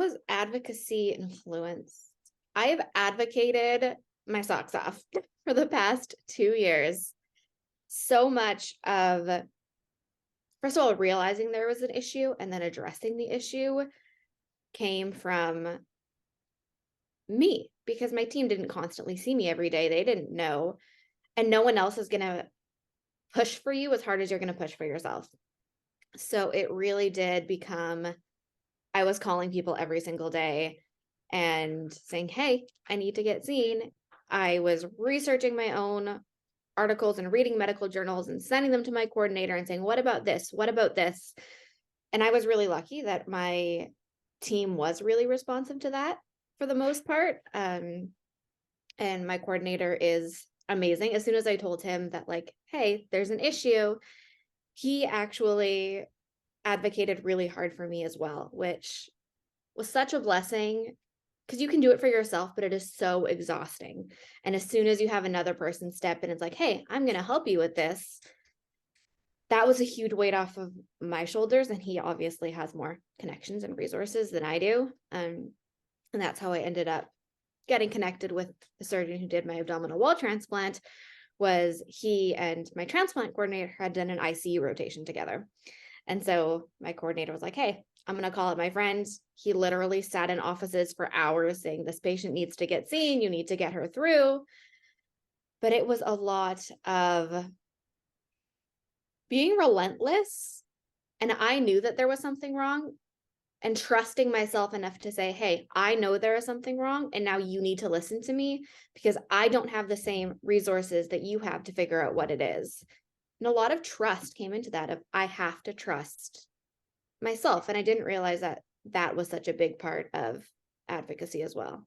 How has advocacy influenced? I have advocated my socks off for the past 2 years. So much of, first of all, realizing there was an issue and then addressing the issue came from me because my team didn't constantly see me every day. They didn't know. And no one else is going to push for you as hard as you're going to push for yourself. So it really did become, I was calling people every single day and saying, hey, I need to get seen. I was researching my own articles and reading medical journals and sending them to my coordinator and saying, what about this? What about this? And I was really lucky that my team was really responsive to that for the most part. And my coordinator is amazing. As soon as I told him that, like, hey, there's an issue, he actually advocated really hard for me as well, which was such a blessing because you can do it for yourself, but it is so exhausting. And as soon as you have another person step in, it's like, hey, I'm going to help you with this. That was a huge weight off of my shoulders. And he obviously has more connections and resources than I do. And that's how I ended up getting connected with the surgeon who did my abdominal wall transplant. Was he and my transplant coordinator had done an ICU rotation together. And so my coordinator was like, hey, I'm going to call up my friend. He literally sat in offices for hours saying, this patient needs to get seen. You need to get her through. But it was a lot of being relentless. And I knew that there was something wrong and trusting myself enough to say, hey, I know there is something wrong. And now you need to listen to me because I don't have the same resources that you have to figure out what it is. And a lot of trust came into that of I have to trust myself. And I didn't realize that that was such a big part of advocacy as well.